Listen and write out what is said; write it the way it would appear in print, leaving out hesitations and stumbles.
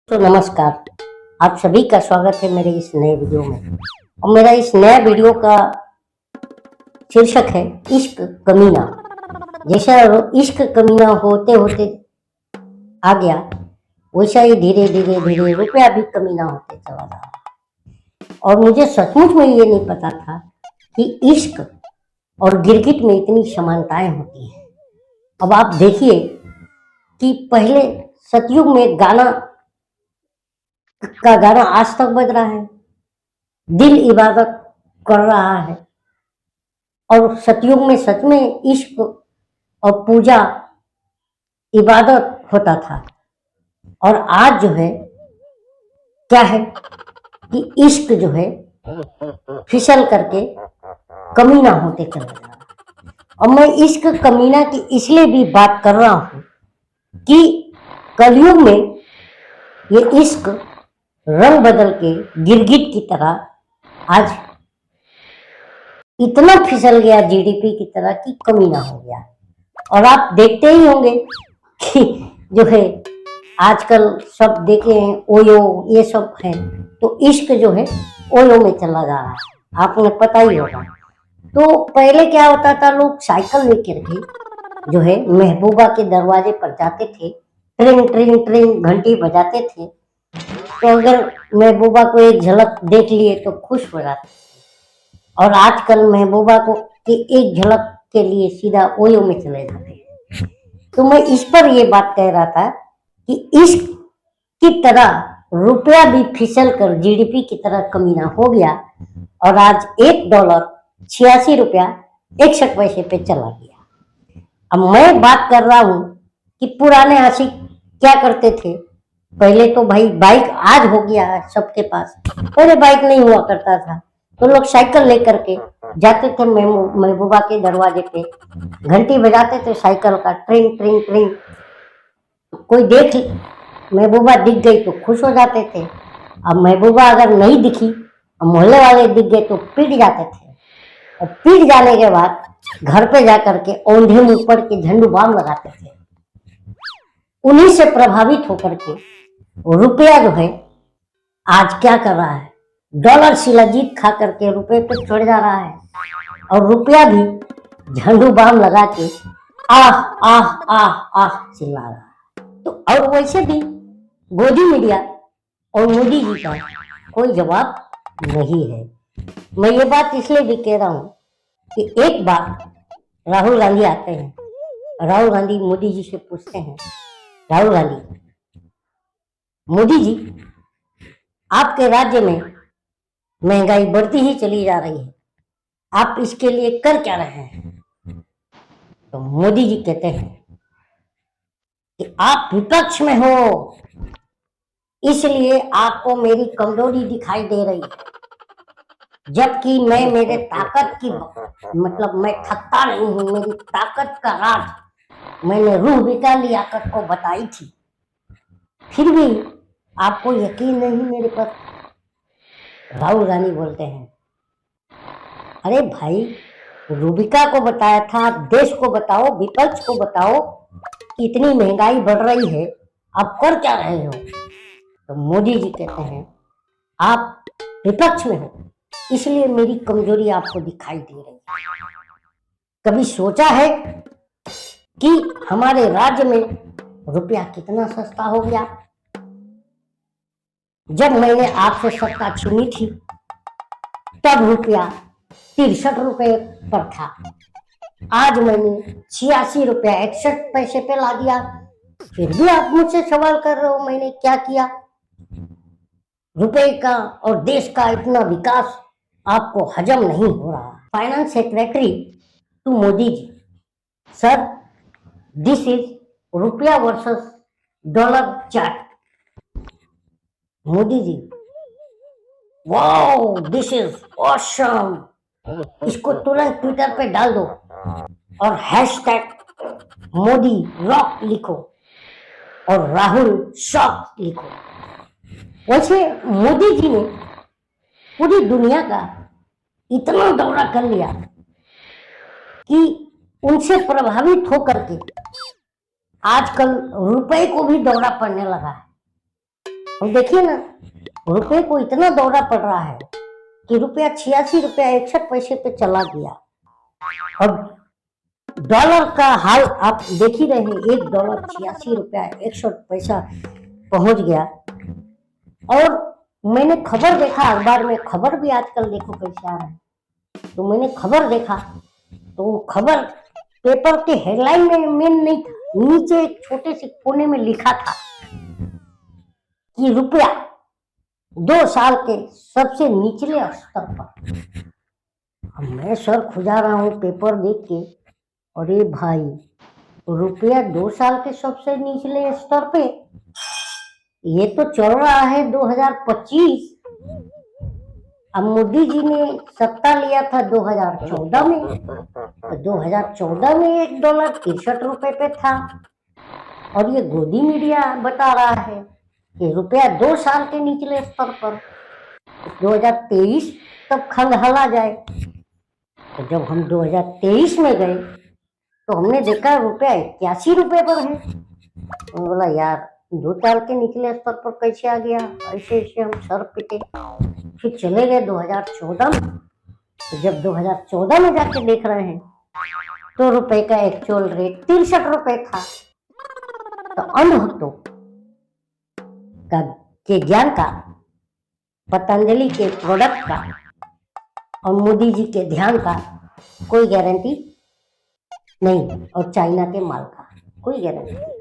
तो नमस्कार, आप सभी का स्वागत है मेरे इस नए वीडियो में। और मेरा इस नया वीडियो का शीर्षक है इश्क कमीना। जैसा इश्क कमीना होते होते आ गया, वैसा ही धीरे धीरे धीरे रुपया भी कमीना होते चला रहा। और मुझे सचमुच में ये नहीं पता था कि इश्क और गिरगिट में इतनी समानताएं होती हैं। अब आप देखिए कि पहले सतयुग में गाना आज तक बज रहा है, दिल इबादत कर रहा है। और सतयुग में सच में इश्क और पूजा इबादत होता था। और आज जो है क्या है कि इश्क जो है फिसल करके कमीना होते चला जा रहा है। और मैं इश्क कमीना की इसलिए भी बात कर रहा हूं कि कलयुग में ये इश्क रंग बदल के गिरगिट की तरह आज इतना फिसल गया जीडीपी की तरह कि कमीना हो गया। और आप देखते ही होंगे कि जो है आजकल सब देखे हैं ओयो ये सब है, तो इश्क जो है ओयो में चला जा रहा है, आपने पता ही होगा। तो पहले क्या होता था, लोग साइकिल लेकर के जो है महबूबा के दरवाजे पर जाते थे, ट्रिंग ट्रिंग ट्रिंग घंटी बजाते थे। तो अगर महबूबा को एक झलक देख लिए तो खुश हो जाते। और आजकल महबूबा को की एक झलक के लिए सीधा ओयो में चले जाते हैं। तो मैं इस पर ये बात कह रहा था कि इश्क की तरह रुपया भी फिसल कर जीडीपी की तरह कमीना हो गया। और आज $1 ₹86 61 पैसे पे चला गया। अब मैं बात कर रहा हूं कि पुराने आशिक क्या करते थे। पहले तो भाई बाइक आज हो गया है सबके पास, पहले बाइक नहीं हुआ करता था, तो लोग साइकिल लेकर के जाते थे महबूबा के दरवाजे पे, घंटी बजाते थे साइकिल का, ट्रिंग ट्रिंग ट्रिंग। कोई देख महबूबा दिख गई तो खुश हो जाते थे। अब महबूबा अगर नहीं दिखी और मोहल्ले वाले दिख गए तो पीट जाते थे। और पीट जाने के बाद घर पे जाकर के औंधे मुंह पड़ के झंडू बाम लगाते थे। उन्हीं से प्रभावित होकर के रुपया जो है आज क्या कर रहा है, डॉलर शिलाजीत खा करके रुपये पे चढ़ जा रहा है। और रुपया भी झंडू बाम लगा के आह आह आह आह चिल्ला रहा है। तो और वैसे भी गोदी मीडिया और मोदी जी का कोई जवाब नहीं है। मैं ये बात इसलिए भी कह रहा हूं कि एक बार राहुल गांधी आते हैं, राहुल गांधी मोदी जी से पूछते हैं, राहुल गांधी, मोदी जी आपके राज्य में महंगाई बढ़ती ही चली जा रही है, आप इसके लिए कर क्या रहे हैं? तो मोदी जी कहते हैं कि आप विपक्ष में हो, इसलिए आपको मेरी कमजोरी दिखाई दे रही है। जबकि मैं मेरे ताकत की मतलब मैं थकता नहीं हूं, मेरी ताकत का राज मैंने रूबिका लियाकत को बताई थी, फिर भी आपको यकीन नहीं मेरे पर। राहुल गांधी बोलते हैं, अरे भाई रूबिका को बताया था, देश को बताओ, विपक्ष को बताओ कि इतनी महंगाई बढ़ रही है, आप कर क्या रहे हो? तो मोदी जी कहते हैं आप विपक्ष में हो, इसलिए मेरी कमजोरी आपको दिखाई दे रही है। कभी सोचा है कि हमारे राज्य में रुपया कितना सस्ता हो गया? जब मैंने आपसे सत्ता छीनी थी तब रुपया ₹63 पर था, आज मैंने ₹86.61 पे ला दिया। फिर भी आप मुझसे सवाल कर रहे हो मैंने क्या किया? रुपए का और देश का इतना विकास आपको हजम नहीं हो रहा। Finance secretary to Modi ji, sir this is rupaya versus dollar chart. Modi ji, wow this is awesome, इसको तुरंत ट्विटर पे डाल दो और हैशटैग मोदी रॉक लिखो और राहुल शॉक लिखो। वैसे मोदी जी ने पूरी दुनिया का इतना दौरा कर लिया कि उनसे प्रभावित होकर के आजकल रुपए को भी दौरा पड़ने लगा है। अब देखिए ना, रुपए को इतना दौरा पड़ रहा है कि रुपया 86 रुपया 61 पैसे पे चला गया। अब डॉलर का हाल आप देख ही रहे हैं, $1 86 रुपया 61 पैसा पहुंच गया। और मैंने खबर देखा अखबार में, खबर भी आजकल देखो कैसे आ रहा है, तो मैंने खबर देखा तो खबर पेपर के हेडलाइन में मेन नहीं था, नीचे एक छोटे से कोने में लिखा था कि रुपया 2 साल के सबसे निचले स्तर पर। अब मैं सर खुजा रहा हूँ पेपर देख के, अरे भाई रुपया 2 साल के सबसे निचले स्तर पे, ये तो चल रहा है 2025। अब मोदी जी ने सत्ता लिया था 2014 में, तो 2014 में $1 63 पे था। और ये गोदी मीडिया बता रहा है कि रुपया 2 साल के निचले स्तर पर, 2023 तब खंगहला जाए। तो जब हम 2023 में गए तो हमने देखा रुपया 81 रुपए पर है। तो बोला यार 2 साल के निचले स्तर पर कैसे आ गया, ऐसे ऐसे हम सर पिटे। फिर चले गए 2014 में, तो जब 2014 में जाके देख रहे हैं तो रुपए का एक्चुअल रेट 63 रुपए था। तो अनुभक्तों के ज्ञान का, पतंजलि के प्रोडक्ट का और मोदी जी के ध्यान का कोई गारंटी नहीं, और चाइना के माल का कोई गारंटी नहीं।